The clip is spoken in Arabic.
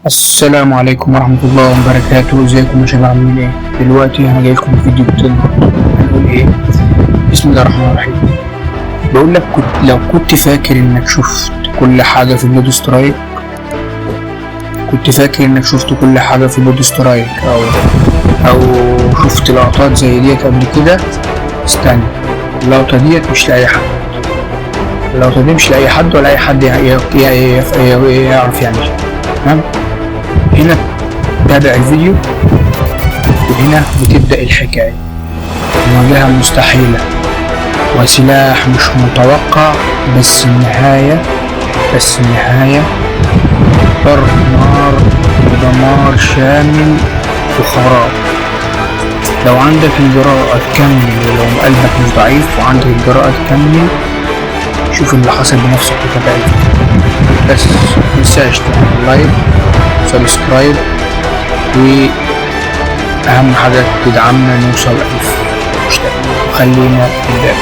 السلام عليكم ورحمة الله وبركاته. ازيكم يا شباب، عاملين ايه؟ دلوقتي انا جاي لكم فيديو جديد. هنقول ايه؟ بسم الله الرحمن الرحيم. بقول لك لو كنت فاكر انك شفت كل حاجة في بلود سترايك، كنت فاكر انك شفت كل حاجة في بلود سترايك او شفت لقطات زي ديت قبل كده، استنى. اللقطة ديت مش لأي حد، اللقطة دي مش لأي حد ولا أي حد يعرف يعملها. تمام؟ هنا تابع الفيديو، وهنا بتبدأ الحكاية. المواجهة المستحيلة وسلاح مش متوقع، بس النهاية ضرب نار ودمار شامل وخراب. لو عندك الجراءة تكمل، ولو قلبك مش ضعيف وعندك الجراءة تكمل، شوف اللي حصل بنفسك وتابع الفيديو. بس متنساش تعمل لايك سبسكرايب، واهم حاجة تدعمنا نوصل 1000 مشترك، وخلينا نبدأ.